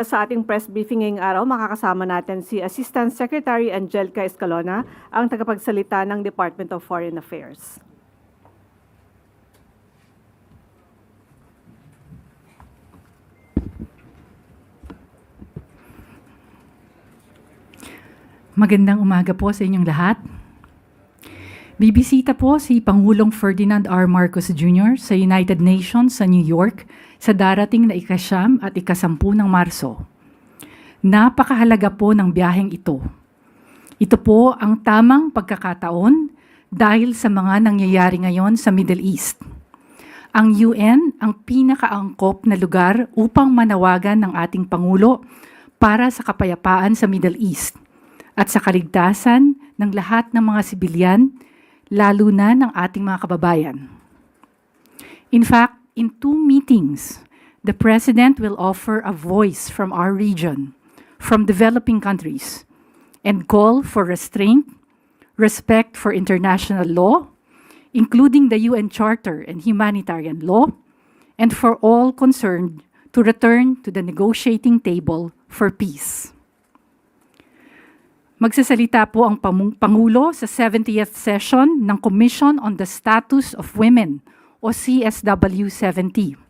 Sa ating press briefing ngayong araw, makakasama natin si Assistant Secretary Angelica Escalona, ang tagapagsalita ng Department of Foreign Affairs. Magandang umaga po sa inyong lahat. Bibisita po si Pangulong Ferdinand R. Marcos Jr. sa United Nations sa New York sa darating na ika-9 at ika-10 ng Marso. Napakahalaga po ng biyaheng ito. Ito po ang tamang pagkakataon dahil sa mga nangyayari ngayon sa Middle East. Ang UN ang pinakaangkop na lugar upang manawagan ng ating Pangulo para sa kapayapaan sa Middle East at sa kaligtasan ng lahat ng mga sibilyan, lalo na ng ating mga kababayan. In fact, in 2 meetings, the President will offer a voice from our region, from developing countries, and call for restraint, respect for international law, including the UN Charter and humanitarian law, and for all concerned to return to the negotiating table for peace. Magsasalita po ang Pangulo sa 70th session ng Commission on the Status of Women o CSW70.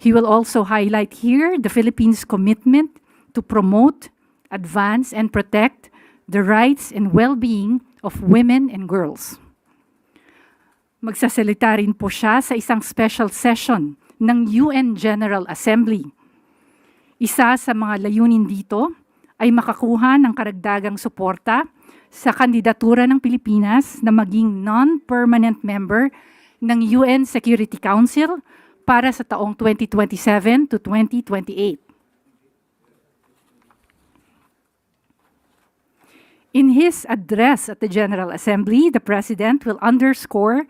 He will also highlight here the Philippines' commitment to promote, advance, and protect the rights and well-being of women and girls. Magsasalita rin po siya sa isang special session ng UN General Assembly. Isa sa mga layunin dito ay makakuha ng karagdagang suporta sa kandidatura ng Pilipinas na maging non-permanent member ng UN Security Council para sa taong 2027 to 2028. In his address at the General Assembly, the President will underscore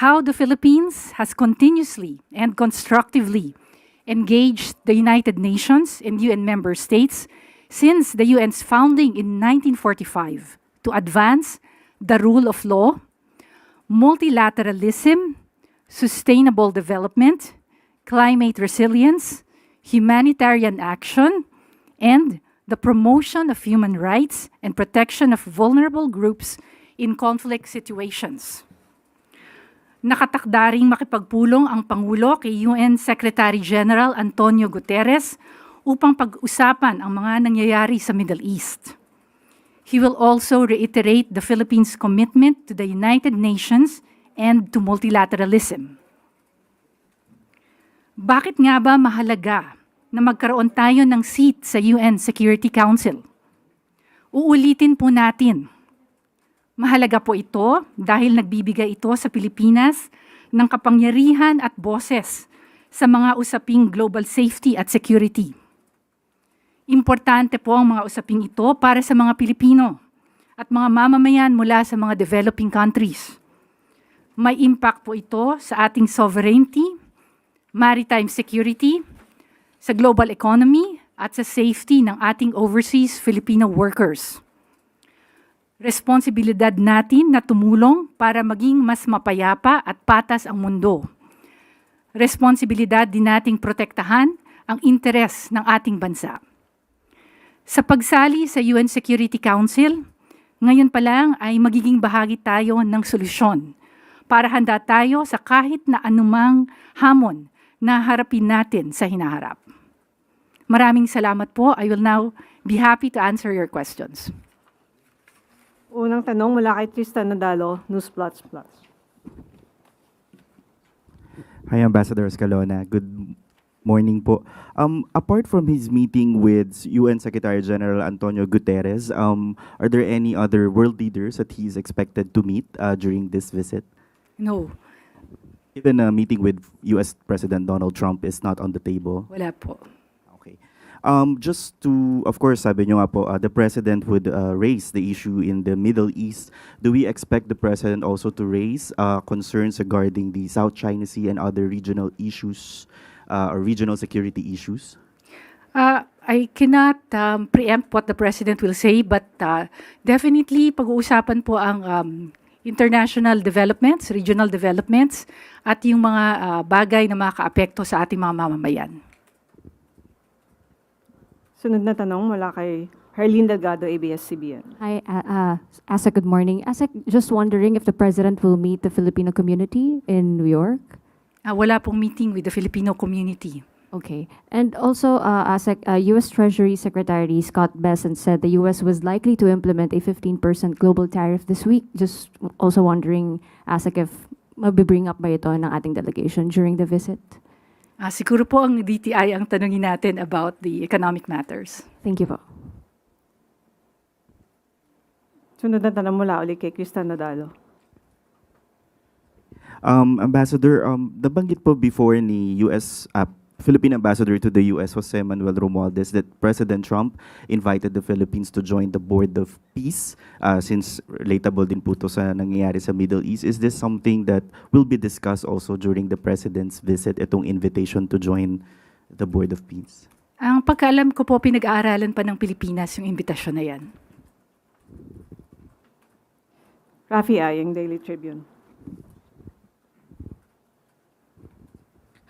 how the Philippines has continuously and constructively engaged the United Nations and UN member states since the UN's founding in 1945 to advance the rule of law, multilateralism, sustainable development, climate resilience, humanitarian action, and the promotion of human rights and protection of vulnerable groups in conflict situations. Nakatakda ring makipagpulong ang Pangulo kay UN Secretary General Antonio Guterres upang pag-usapan ang mga nangyayari sa Middle East. He will also reiterate the Philippines' commitment to the United Nations and to multilateralism. Bakit nga ba mahalaga na magkaroon tayo ng seat sa UN Security Council? Uulitin po natin. Mahalaga po ito dahil nagbibigay ito sa Pilipinas ng kapangyarihan at boses sa mga usaping global safety at security. Importante po ang mga usaping ito para sa mga Pilipino at mga mamamayan mula sa mga developing countries. May impact po ito sa ating sovereignty, maritime security, sa global economy at sa safety ng ating overseas Filipino workers. Responsibilidad natin na tumulong para maging mas mapayapa at patas ang mundo. Responsibilidad din nating protektahan ang interes ng ating bansa. Sa pagsali sa UN Security Council, ngayon pa lang ay magiging bahagi tayo ng solusyon para handa tayo sa kahit na anumang hamon na harapin natin sa hinaharap. Maraming salamat po. I will now be happy to answer your questions. Unang tanong mula kay Tristan Nadalo, News Plus Plus. Hi, Ambassador Escalona. Good morning po. Apart from his meeting with UN Secretary General Antonio Guterres, are there any other world leaders that he's expected to meet during this visit? No, Even a meeting with US President Donald Trump is not on the table. wala po. Okay. Just to, of course, sabi nyo nga po, the President would raise the issue in the Middle East. Do we expect the President also to raise concerns regarding the South China Sea and other regional issues or regional security issues? I cannot preempt what the President will say, but definitely pag-uusapan po ang international developments, regional developments, at yung mga bagay na makakaapekto sa ating mga mamamayan. Sunod na tanong mula kay Herlene Delgado, ABS-CBN. Hi, Asek, good morning. Asek, just wondering if the President will meet the Filipino community in New York? Wala pong meeting with the Filipino community. Okay. And also, Asek, U.S. Treasury Secretary Scott Bessent said the U.S. was likely to implement a 15% global tariff this week. Just also wondering, Asek, if mabibring up ba ito ng ating delegation during the visit? Siguro po ang DTI ang tanungin natin about the economic matters. Thank you po. Sunod na tanong mula ulit kay Christian Nadalo. Ambassador, nabanggit po before ni Philippine Ambassador to the US, Jose Manuel Romualdez, that President Trump invited the Philippines to join the Board of Peace since relatable din po to sa nangyayari sa Middle East. Is this something that will be discussed also during the President's visit, itong invitation to join the Board of Peace? Ang pagkaalam ko po, pinag-aaralan pa ng Pilipinas yung imbitasyon na yan. Rafi Ayeng, Daily Tribune.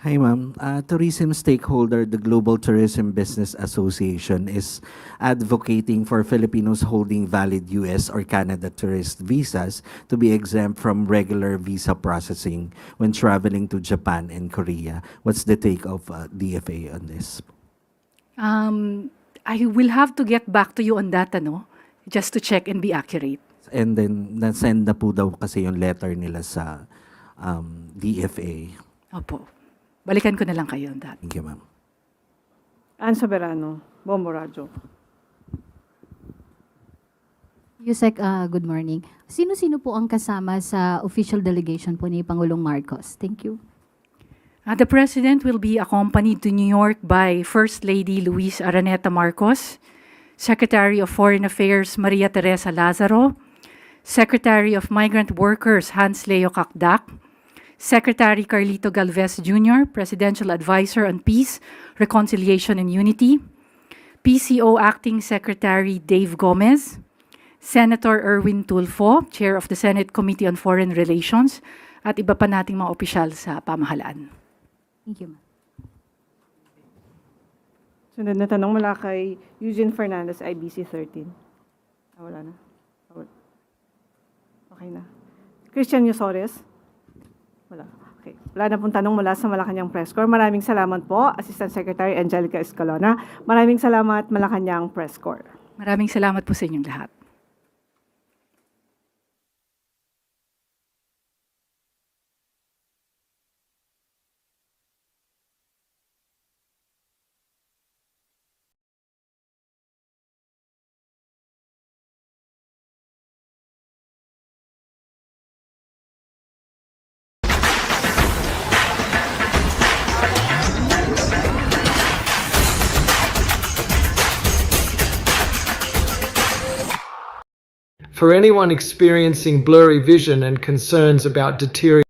Hi, ma'am. Tourism stakeholder, the Global Tourism Business Association, is advocating for Filipinos holding valid U.S. or Canada tourist visas to be exempt from regular visa processing when traveling to Japan and Korea. What's the take of DFA on this? I will have to get back to you on that, just to check and be accurate. And then, nasend na po daw kasi yung letter nila sa DFA. Opo. Balikan ko na lang kayo on that. Thank you, ma'am. Ann Soberano, Bombo Radyo. Usec, good morning. Sino-sino po ang kasama sa official delegation po ni Pangulong Marcos? Thank you. The President will be accompanied to New York by First Lady Luis Araneta Marcos, Secretary of Foreign Affairs Maria Teresa Lazaro, Secretary of Migrant Workers Hans Leo Cacdac, Secretary Carlito Galvez Jr., Presidential Advisor on Peace, Reconciliation and Unity, PCO Acting Secretary Dave Gomez, Senator Erwin Tulfo, Chair of the Senate Committee on Foreign Relations, at iba pa nating mga opisyal sa pamahalaan. Thank you, ma'am. Sunod na tanong mula kay Eugene Fernandez, IBC 13. Wala na. Okay na. Christian Yusores. Wala. Okay. Wala na pong tanong mula sa Malacanang Press Corps. Maraming salamat po, Assistant Secretary Angelica Escalona. Maraming salamat, Malacanang Press Corps. Maraming salamat po sa inyong lahat. For anyone experiencing blurry vision and concerns about deterioration